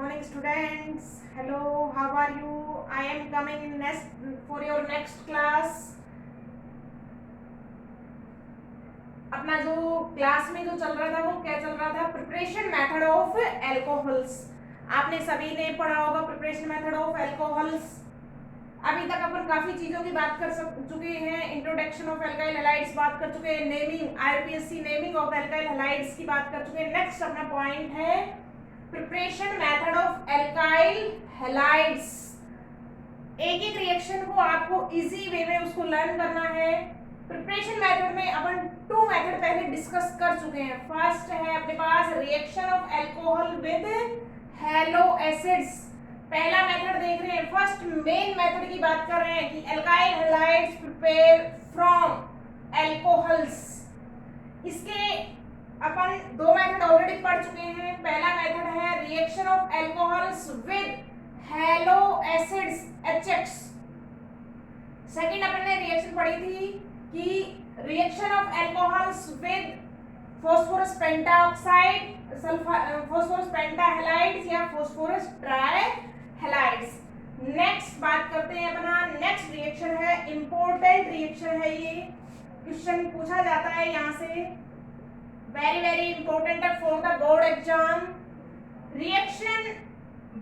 morning, students. Hello, how are you? I am coming in next for your next class. अपना जो class में जो चल रहा था वो क्या चल रहा था? Preparation method of alcohols. आपने सभी ने पढ़ा होगा प्रिपरेशन मेथड ऑफ एल्कोहल्स. अभी तक अपन काफी चीजों की बात कर चुके हैं. इंट्रोडक्शन ऑफ एल्काइल हैलाइड्स बात कर चुके हैं. Naming IPSC naming of alkyl halides की बात कर चुके हैं. नेक्स्ट अपना पॉइंट है preparation method of alkyl halides. एक एक रिएक्शन को आपको इजी वे में उसको लर्न करना है. प्रिपरेशन मेथड में अपन टू मेथड पहले डिस्कस कर चुके हैं. फर्स्ट है अपने पास reaction of alcohol with halo acids. पहला मेथड देख रहे हैं. फर्स्ट मेन मेथड की बात कर रहे हैं कि alkyl halides prepare from alcohols. इसके अपन दो मेथड ऑलरेडी पढ़ चुके हैं. पहला मेथड है reaction of alcohols with halo acids HX. Second अपन ने रिएक्शन पढ़ी थी कि reaction of alcohols with phosphorus pentoxide, phosphorus pentahalides या फास्फोरस ट्राइहैलाइड्स. नेक्स्ट बात करते हैं अपना नेक्स्ट रिएक्शन है. इंपॉर्टेंट रिएक्शन है ये. क्वेश्चन पूछा जाता है यहाँ से. वेरी वेरी इंपॉर्टेंट है for the board exam. Reaction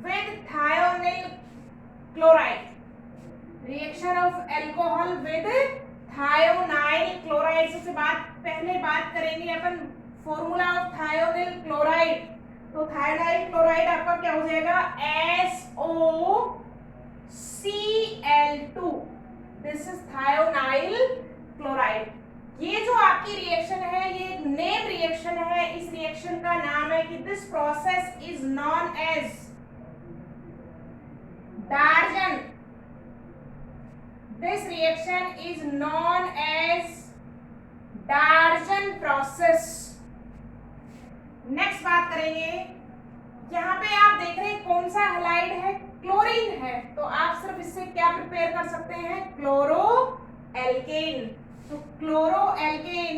with thionyl chloride. Reaction of alcohol with thionyl chloride. सबसे पहले बात करेंगे अपन फॉर्मूला ऑफ थायोनिल क्लोराइड. तो थायोनाइल क्लोराइड आपका क्या हो जाएगा? SOCl2. This is thionyl chloride. ये जो आपकी रिएक्शन है ये एक नेम रिएक्शन है. इस रिएक्शन का नाम है कि this process is known as Darzens. This reaction is known as Darjan process. Next बात करेंगे. यहाँ पे आप देख रहे हैं कौन सा हैलाइड है? क्लोरीन है. तो आप सिर्फ इससे क्या प्रिपेयर कर सकते हैं? Chloroalkane. तो chloroalkane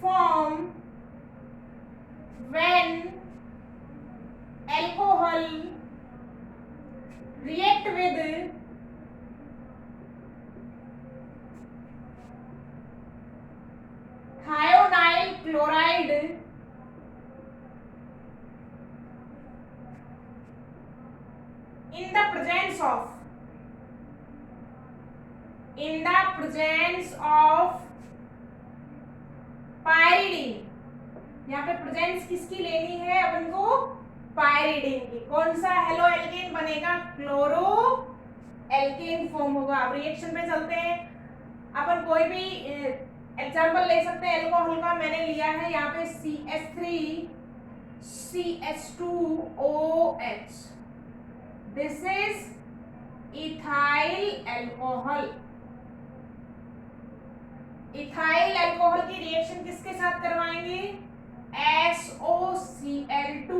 form when alcohol react with thionyl chloride in the presence of pyridine. यहाँ पे प्रेजेंस किसकी लेनी है अपन को? पायरिडीन की. कौन सा हेलो एल्केन बनेगा? क्लोरो एल्केन फॉर्म होगा. अब रिएक्शन पे चलते हैं. अपन कोई भी एग्जांपल ले सकते हैं एल्कोहल का. मैंने लिया है यहाँ पे CH3 CH2OH. This is ethyl alcohol. Ethyl alcohol की रिएक्शन किसके साथ करवाएंगे? SOCl2.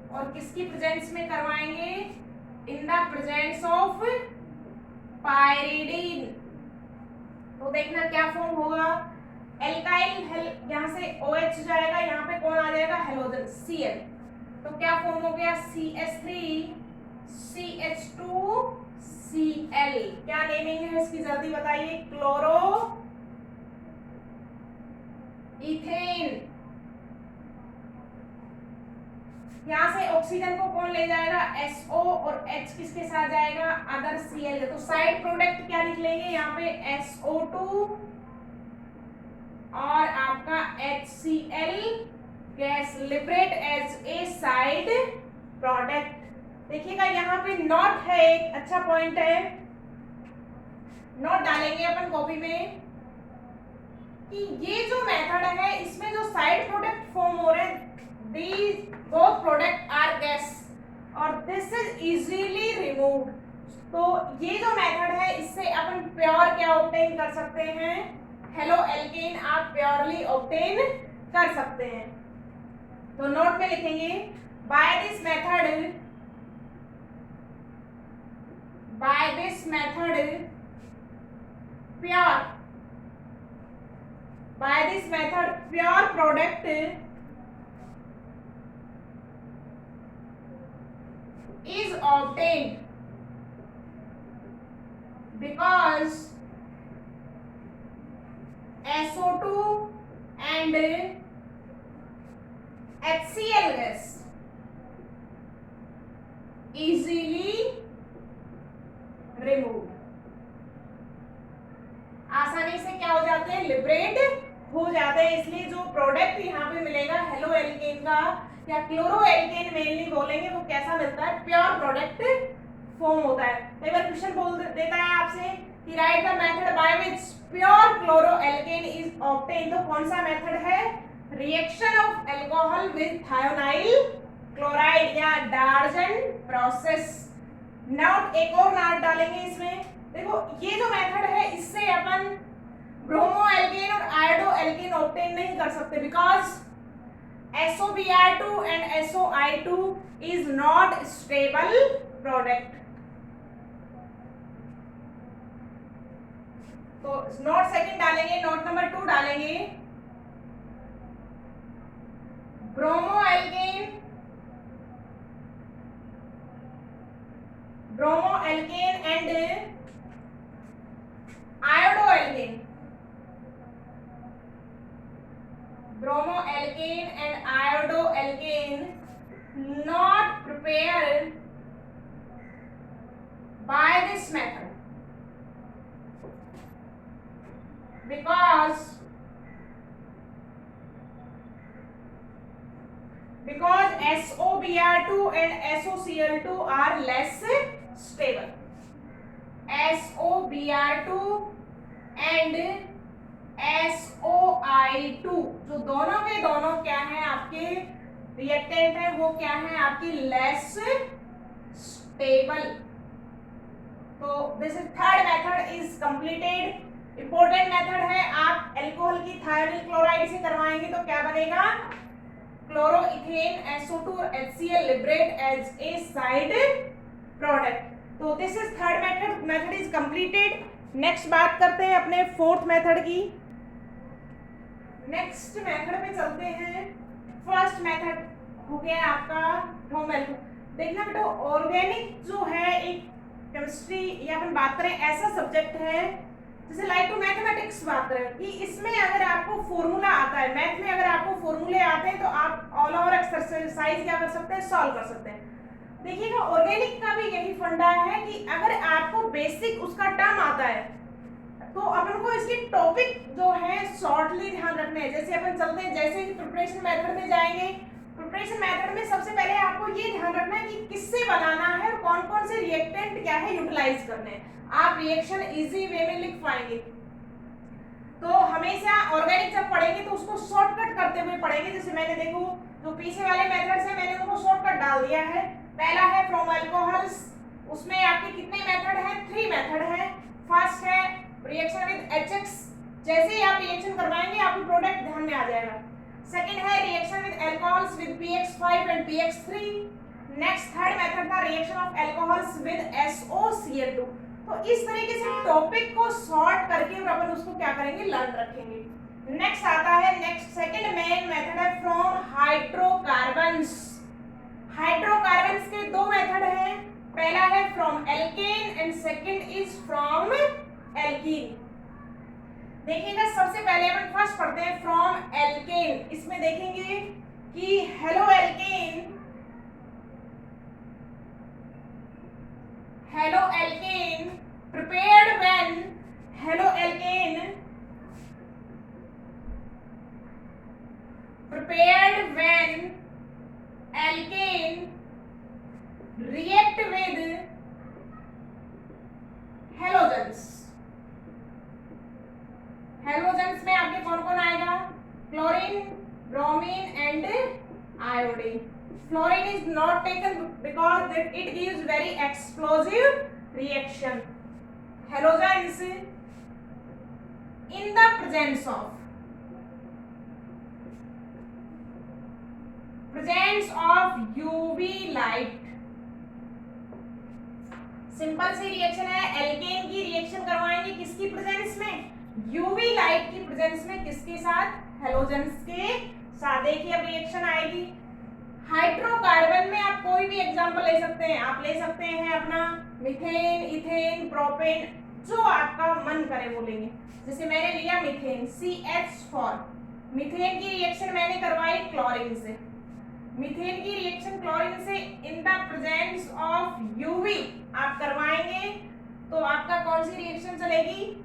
और किसकी प्रेजेंस में करवाएंगे? इन द प्रेजेंस ऑफ पायरिडीन. तो देखना क्या फॉर्म होगा. एल्काइल यहाँ से OH जाएगा. यहाँ पे कौन आ जाएगा? Halogen Cl. तो क्या फॉर्म हो गया? CH3 CH2Cl. क्या नेमिंग है इसकी जल्दी बताइए? Chloro ethane. यहाँ से ऑक्सीजन को कौन ले जाएगा? SO. और H किसके साथ जाएगा? Other Cl. तो साइड प्रोडक्ट क्या निकलेंगे यहाँ पे? SO2 और आपका HCl gas liberate as a side product. देखिएगा यहाँ पे नोट है. एक अच्छा पॉइंट है. नोट डालेंगे अपन कॉपी में कि ये जो मेथड है इसमें जो साइड प्रोडक्ट फॉर्म हो रहे हैं these both product are gas और this is easily removed. तो ये जो मेथड है इससे अपन प्योर क्या ऑब्टेन कर सकते हैं? हेलो एल्केन आप प्योरली ऑब्टेन कर सकते हैं. तो नोट में लिखेंगे by this method pure by this method pure product is obtained because SO2 and HCl gas easily removed, आसानी से क्या हो जाते हैं, लिबरेट हो जाते हैं। इसलिए जो प्रोडक्ट यहाँ पे मिलेगा हेलो एल्केन का या क्लोरो एल्केन मेनली बोलेंगे, वो कैसा मिलता है, प्योर प्रोडक्ट फॉर्म होता है। कई बार क्वेश्चन बोल देता है आपसे कि write the method by which pure chloroalkane is obtain, तो कौन सा मेथड है, reaction of alcohol with thionyl chloride या डार्जन प्रोसेस। नोट एक और नोट डालेंगे इसमें, देखो ये जो मेथड है इससे अपन ब्रोमो एल्केन और आयोडो एल्केन ऑब्टेन नहीं कर सकते because SOBr2 and SOI2 is not stable product। तो नोट सेकंड डालेंगे, नोट नंबर 2 डालेंगे, bromoalkane and iodoalkane, bromoalkane and iodoalkane not prepared by this method because SOBr2 and SOCl2 are less stable। SOBr2 and SOI2 जो दोनों के दोनों क्या है आपके रिएक्टेंट है, वो क्या है आपकी लेस स्टेबल। तो this is third method is completed. Important method है, आप एल्कोहल की थायोनाइल क्लोराइड से करवाएंगे तो क्या बनेगा, क्लोरोइथेन SO2 और HCl liberate as a side product. तो this is third method is completed. Next बात करते हैं अपने फोर्थ मेथड की। नेक्स्ट मेथड पे चलते हैं। फर्स्ट मेथड हो गया आपका फ्रॉम एल्कोहल। देखना बेटा ऑर्गेनिक जो है एक केमिस्ट्री या अपन बात करें ऐसा सब्जेक्ट है जैसे लाइक टू मैथमेटिक्स बात करें कि इसमें अगर आपको फॉर्मूला आता है, मैथ में अगर आपको फॉर्मूले आते हैं तो आप ऑल ओवर एक्सरसाइज क्या कर सकते हैं, सॉल्व कर सकते हैं। देखिएगा ऑर्गेनिक का भी यही फंडा है कि अगर आपको बेसिक उसका टर्म आता है तो अपन को इसके टॉपिक जो है शॉर्टली ध्यान रखने हैं। जैसे अपन चलते हैं, जैसे ही प्रिपरेशन मेथड में जाएंगे, प्रिपरेशन मेथड में सबसे पहले आपको ये ध्यान रखना है कि किससे बनाना है और कौन कौन से रिएक्टेंट क्या है यूटिलाइज करने हैं। आप रिएक्शन इजी वे में लिख पाएंगे। तो हमेशा ऑर्गेनिक जब पढ़ेंगे तो उसको शॉर्टकट करते हुए पढ़ेंगे। जैसे मैंने देखो जो पीछे वाले मेथड्स हैं मैंने उनको शॉर्टकट डाल दिया है। पहला है फ्रॉम अल्कोहल्स, उसमें आपके कितने मेथड हैं, 3 मेथड है। फर्स्ट है रिएक्शन विद HX, जैसे ही आप रिएक्शन करवाएंगे आपको प्रोडक्ट ध्यान में आ जाएगा। सेकंड है reaction with alcohols with PX5 and PX3। Next third method था reaction of alcohols with SOCl2। तो इस तरीके से टॉपिक को सॉर्ट करके और अपन उसको क्या करेंगे, लर्न रखेंगे। नेक्स्ट आता है, नेक्स्ट सेकंड मेन मेथड है फ्रॉम हाइड्रोकार्बन्स। हाइड्रोकार्बन्स के 2 मेथड हैं, पहला है from alkene and second is from alkene. देखिएगा सबसे पहले अपन फर्स्ट पढ़ते हैं फ्रॉम एल्केन। इसमें देखेंगे कि haloalkane prepared when alkane react with halogens। Halogens में आपके कौन कौन आएगा, chlorine, bromine and iodine. Fluorine is not taken because it gives very explosive reaction. Halogens in the presence of UV light। Simple सी reaction है, alkane की reaction करवाएंगे किसकी प्रेजेंस में, यूवी लाइट की प्रेजेंस में किसके साथ? हेलोजेंस के साथ। देखिए अब रिएक्शन आएगी। हाइड्रोकार्बन में आप कोई भी एग्जांपल ले सकते हैं। आप ले सकते हैं अपना मीथेन, इथेन, प्रोपेन, जो आपका मन करे वो लेंगे। जैसे मैंने लिया मीथेन, CH4। मीथेन की रिएक्शन मैंने करवाई क्लोरीन से। मीथेन की रिएक्शन क्लोरीन से इन द प्रेजेंस ऑफ यूवी आप करवाएंगे तो आपका कौन सी रिएक्शन चलेगी?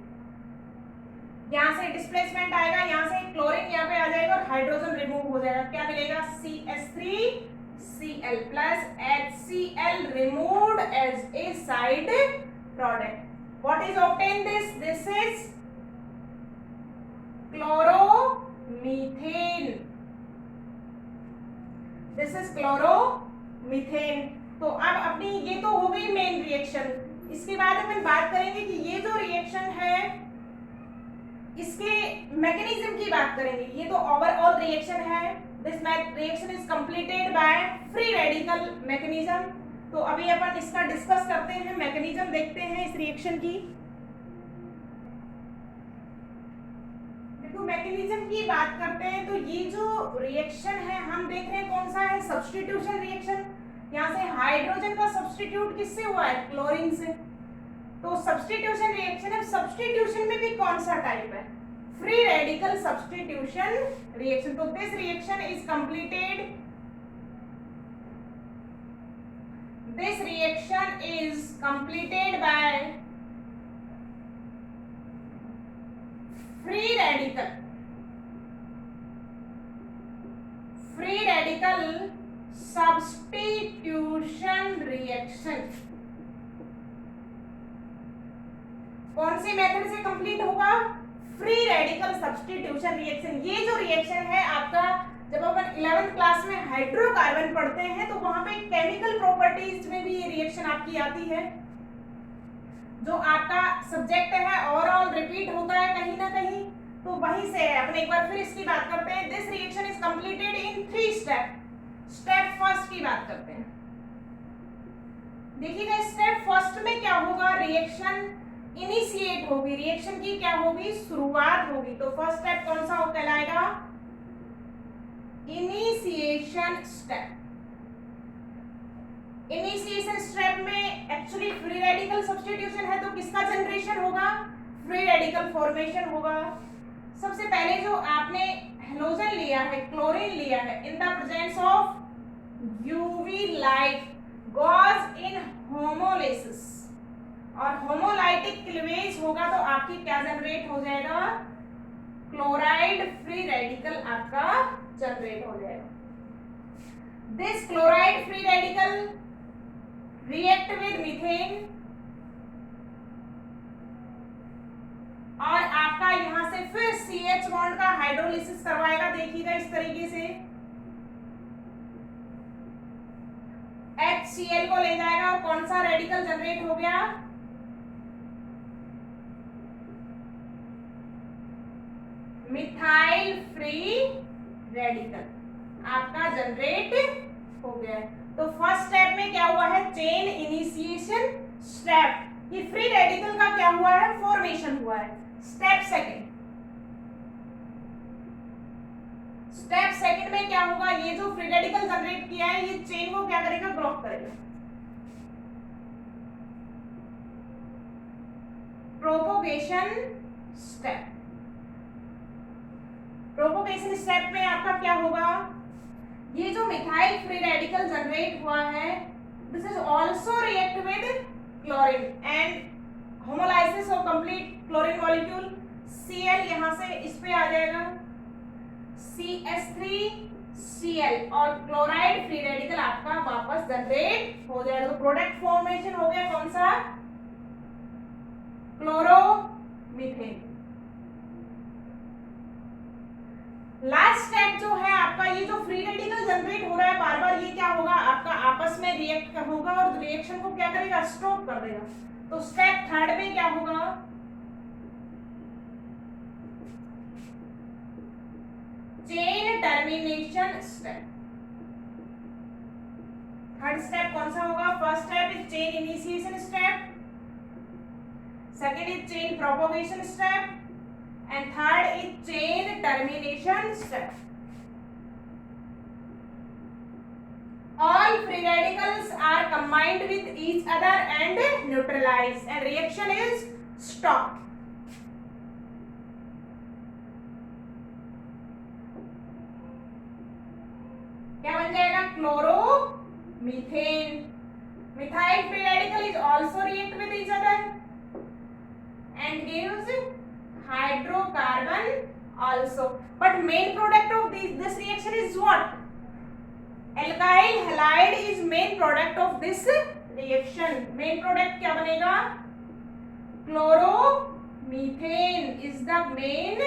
यहाँ से डिस्प्लेसमेंट आएगा, यहाँ से क्लोरीन यहाँ पे आ जाएगा और हाइड्रोजन रिमूव हो जाएगा। क्या मिलेगा? CH3Cl plus HCl removed as a side product. What is obtained? This is chloromethane. This is chloromethane. तो अब अपनी ये तो हो गई मेन रिएक्शन। इसके बाद अपन बात करेंगे कि ये जो रिएक्शन है इसके मैकेनिज्म की बात करेंगे। ये तो ओवरऑल रिएक्शन है। This reaction is completed by free radical mechanism. तो अभी अपन इसका डिस्कस करते हैं, मैकेनिज्म देखते हैं इस रिएक्शन की। देखो मैकेनिज्म की बात करते हैं तो ये जो रिएक्शन है हम देख रहे हैं कौन सा है? Substitution reaction. यहाँ से हाइड्रोजन का सब्स्टिट्यूट किससे हुआ है? क्लोरीन से। तो सब्स्टिट्यूशन रिएक्शन है। सब्स्टिट्यूशन में भी कौन सा टाइप है? Free radical substitution reaction. तो this reaction is completed, this reaction is completed by free radical substitution reaction. कौन सी मेथड से कंप्लीट होगा? Free radical substitution reaction. ये जो रिएक्शन है आपका, जब अपन 11th क्लास में हाइड्रोकार्बन पढ़ते हैं तो वहां पे केमिकल प्रॉपर्टीज में भी ये रिएक्शन आपकी आती है। जो आपका सब्जेक्ट है ओवरऑल रिपीट होता है कहीं ना कहीं, तो वहीं से अपन एक बार फिर इसकी बात करते हैं। This reaction is completed in 3 step. Step first की बात करते हैं। देखिएगा स्टेप फर्स्ट में क्या होगा? रिएक्शन इनिशिएट होगी, रिएक्शन की क्या होगी? शुरुआत होगी। तो फर्स्ट स्टेप कौन सा कहलाएगा? Initiation step. इनिशिएशन स्टेप में एक्चुअली फ्री रेडिकल सब्स्टिट्यूशन है तो किसका जनरेशन होगा? फ्री रेडिकल फॉर्मेशन होगा। सबसे पहले जो आपने हेलोजन लिया है, क्लोरीन लिया है, in the presence of UV light goes in homolysis, और होमोलाइटिक क्लीवेज होगा तो आपकी क्या जनरेट हो जाएगा? क्लोराइड फ्री रेडिकल आपका जनरेट हो जाएगा। This chloride free radical react with methane और आपका यहां से फिर CH बॉन्ड का हाइड्रोलिसिस करवाएगा। देखिएगा इस तरीके से HCl को ले जाएगा और कौन सा रेडिकल जनरेट हो गया? मिथाइल फ्री रेडिकल आपका जनरेट हो गया है। तो फर्स्ट स्टेप में क्या हुआ है? Chain initiation step. ये फ्री रेडिकल का क्या हुआ है? फॉर्मेशन हुआ है। स्टेप सेकंड में क्या होगा? ये जो फ्री रेडिकल जनरेट किया है ये चेन को क्या करेगा? ब्लॉक करेगा। Propagation step. प्रोपोगेशन स्टेप में आपका क्या होगा? ये जो मिथाइल फ्री रेडिकल जनरेट हुआ है this is also react with chlorine and homolysis of complete chlorine molecule. Cl यहां से इस पे आ जाएगा CH3Cl और क्लोराइड फ्री रेडिकल आपका वापस जनरेट हो जाएगा। तो प्रोडक्ट फॉर्मेशन हो गया कौन सा? क्लोरोमीथेन। लास्ट स्टेप जो है आपका, ये जो फ्री रेडिकल जनरेट हो रहा है बार बार, ये क्या होगा? आपका आपस में रिएक्ट होगा और रिएक्शन को क्या करेगा? स्टॉप कर देगा। तो स्टेप थर्ड में क्या होगा? Chain termination step. Third step कौन सा होगा? First step is chain initiation step, second is chain propagation step, and third is chain termination step. All free radicals are combined with each other and neutralized and reaction is stopped. क्या बन जाएगा? Chloromethane. Methyl free radical is also react with each other and gives hydrocarbon also. But main product of this reaction is what? Alkyl halide is main product of this reaction. Main product क्या बनेगा? Chloromethane is the main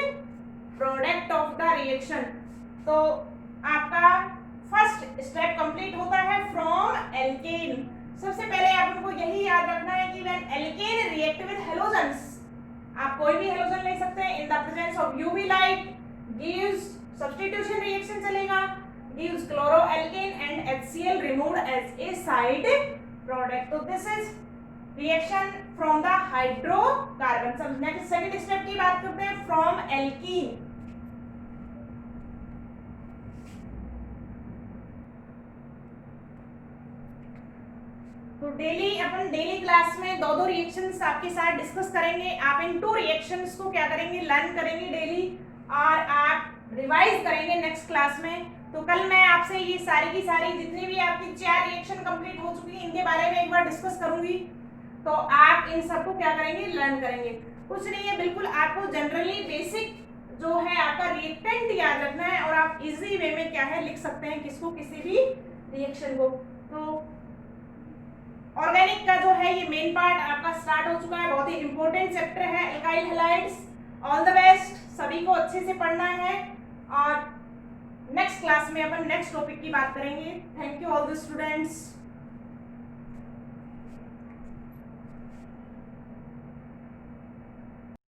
product of the reaction. तो आपका first step complete होता है from alkene. सबसे पहले आपको यही याद रखना है कि when alkane react with halogens, आप कोई भी हैलोजन ले सकते हैं, in the presence of UV light gives substitution reaction चलेगा, gives chloroalkane and HCl removed as a side product. तो this is reaction from the hydrocarbon. सब नेक्स्ट सेकंड स्टेप की बात करते हैं फ्रॉम एल्कीन. तो डेली क्लास में दो रिएक्शंस आपके साथ डिस्कस करेंगे. आप इन 2 रिएक्शंस को क्या करेंगे? लर्न करेंगे डेली और आप रिवाइज करेंगे नेक्स्ट क्लास में. तो कल मैं आपसे ये सारी की सारी जितनी भी आपकी 4 रिएक्शन कंप्लीट हो चुकी है इनके बारे में एक बार डिस्कस करूंगी. तो आप इन सबको क्या करेंगे? लर्न करेंगे. कुछ नहीं है, बिल्कुल आपको जनरली बेसिक जो है आपका रिएक्टेंट याद रखना है और आप इजी वे में क्या है लिख सकते हैं किसको, किसी भी रिएक्शन को. तो ऑर्गेनिक का जो है ये मेन पार्ट आपका स्टार्ट हो चुका है. बहुत ही इंपॉर्टेंट चैप्टर है alkyl halides. All the best, सभी को अच्छे से पढ़ना है और नेक्स्ट क्लास में अपन नेक्स्ट टॉपिक की बात करेंगे. Thank you all the students.